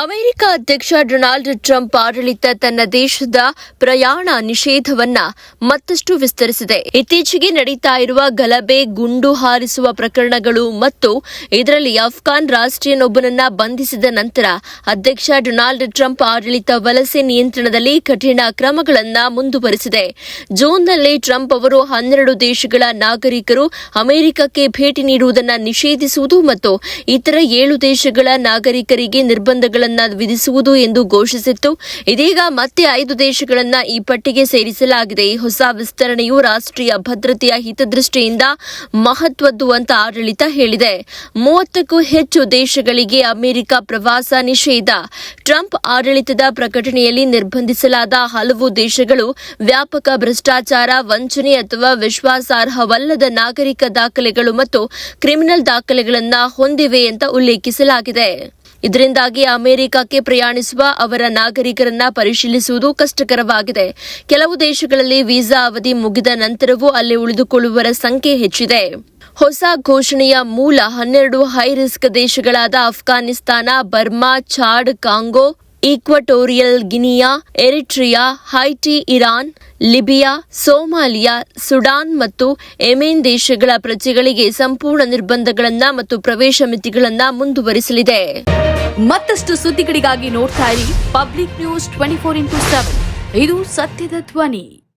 America ಅಧ್ಯಕ್ಷ Donald Trump ಆಡಳಿತ ತನ್ನ ದೇಶದ ಪ್ರಯಾಣ ನಿಷೇಧವನ್ನ ಮತ್ತಷ್ಟು ವಿಸ್ತರಿಸಿದೆ. ಇತ್ತೀಚೆಗೆ ನಡೀತಾ ಇರುವ ಗಲಭೆ, ಗುಂಡು ಹಾರಿಸುವ ಪ್ರಕರಣಗಳು ಮತ್ತು ಇದರಲ್ಲಿ ಅಫ್ಘಾನ್ ರಾಷ್ಟ್ರೀಯನೊಬ್ಬನನ್ನ ಬಂಧಿಸಿದ ನಂತರ ಅಧ್ಯಕ್ಷ ಡೊನಾಲ್ಡ್ ಟ್ರಂಪ್ ಆಡಳಿತ ವಲಸೆ ನಿಯಂತ್ರಣದಲ್ಲಿ ಕಠಿಣ ಕ್ರಮಗಳನ್ನು ಮುಂದುವರೆಸಿದೆ. ಜೂನ್ನಲ್ಲಿ ಟ್ರಂಪ್ ಅವರು 12 ದೇಶಗಳ ನಾಗರಿಕರು ಅಮೆರಿಕಕ್ಕೆ ಭೇಟಿ ನೀಡುವುದನ್ನು ನಿಷೇಧಿಸುವುದು ಮತ್ತು ಇತರ 7 ದೇಶಗಳ ನಾಗರಿಕರಿಗೆ ನಿರ್ಬಂಧಗಳನ್ನು ವಿಧಿಸುವುದು ಎಂದು ಘೋಷಿಸಿತ್ತು. ಇದೀಗ ಮತ್ತೆ 5 ದೇಶಗಳನ್ನ ಈ ಪಟ್ಟಿಗೆ ಸೇರಿಸಲಾಗಿದೆ. ಈ ಹೊಸ ವಿಸ್ತರಣೆಯು ರಾಷ್ಟ್ರೀಯ ಭದ್ರತೆಯ ಹಿತದೃಷ್ಟಿಯಿಂದ ಮಹತ್ವದ್ದು ಅಂತ ಆಡಳಿತ ಹೇಳಿದೆ. 30ಕ್ಕೂ ಹೆಚ್ಚು ದೇಶಗಳಿಗೆ ಅಮೆರಿಕ ಪ್ರವಾಸ ನಿಷೇಧ. ಟ್ರಂಪ್ ಆಡಳಿತದ ಪ್ರಕಟಣೆಯಲ್ಲಿ ನಿರ್ಬಂಧಿಸಲಾದ ಹಲವು ದೇಶಗಳು ವ್ಯಾಪಕ ಭ್ರಷ್ಟಾಚಾರ, ವಂಚನೆ ಅಥವಾ ವಿಶ್ವಾಸಾರ್ಹವಲ್ಲದ ನಾಗರಿಕ ದಾಖಲೆಗಳು ಮತ್ತು ಕ್ರಿಮಿನಲ್ ದಾಖಲೆಗಳನ್ನು ಹೊಂದಿವೆ ಅಂತ ಉಲ್ಲೇಖಿಸಲಾಗಿದೆ. ಇದರಿಂದಾಗಿ ಅಮೆರಿಕಕ್ಕೆ ಪ್ರಯಾಣಿಸುವ ಅವರ ನಾಗರಿಕರನ್ನ ಪರಿಶೀಲಿಸುವುದು ಕಷ್ಟಕರವಾಗಿದೆ. ಕೆಲವು ದೇಶಗಳಲ್ಲಿ ವೀಸಾ ಅವಧಿ ಮುಗಿದ ನಂತರವೂ ಅಲ್ಲಿ ಉಳಿದುಕೊಳ್ಳುವವರ ಸಂಖ್ಯೆ ಹೆಚ್ಚಿದೆ. ಹೊಸ ಘೋಷಣೆಯ ಮೂಲ 12 ಹೈ ರಿಸ್ಕ್ ದೇಶಗಳಾದ Afghanistan, Burma, Chad, Congo, Equatorial Guinea, Eritrea, Haiti, Iran, Libya, Somalia, Sudan ಮತ್ತು ಯೆಮೆನ್ ದೇಶಗಳ ಪ್ರಜೆಗಳಿಗೆ ಸಂಪೂರ್ಣ ನಿರ್ಬಂಧಗಳನ್ನು ಮತ್ತು ಪ್ರವೇಶ ಮಿತಿಗಳನ್ನು ಮುಂದುವರಿಸಲಿದೆ. ಮತ್ತಷ್ಟು ಸುದ್ದಿಗಳಿಗಾಗಿ ನೋಡ್ತಾ ಇರಿ ಪಬ್ಲಿಕ್ ನ್ಯೂಸ್ 24x7. ಇದು ಸತ್ಯದ ಧ್ವನಿ.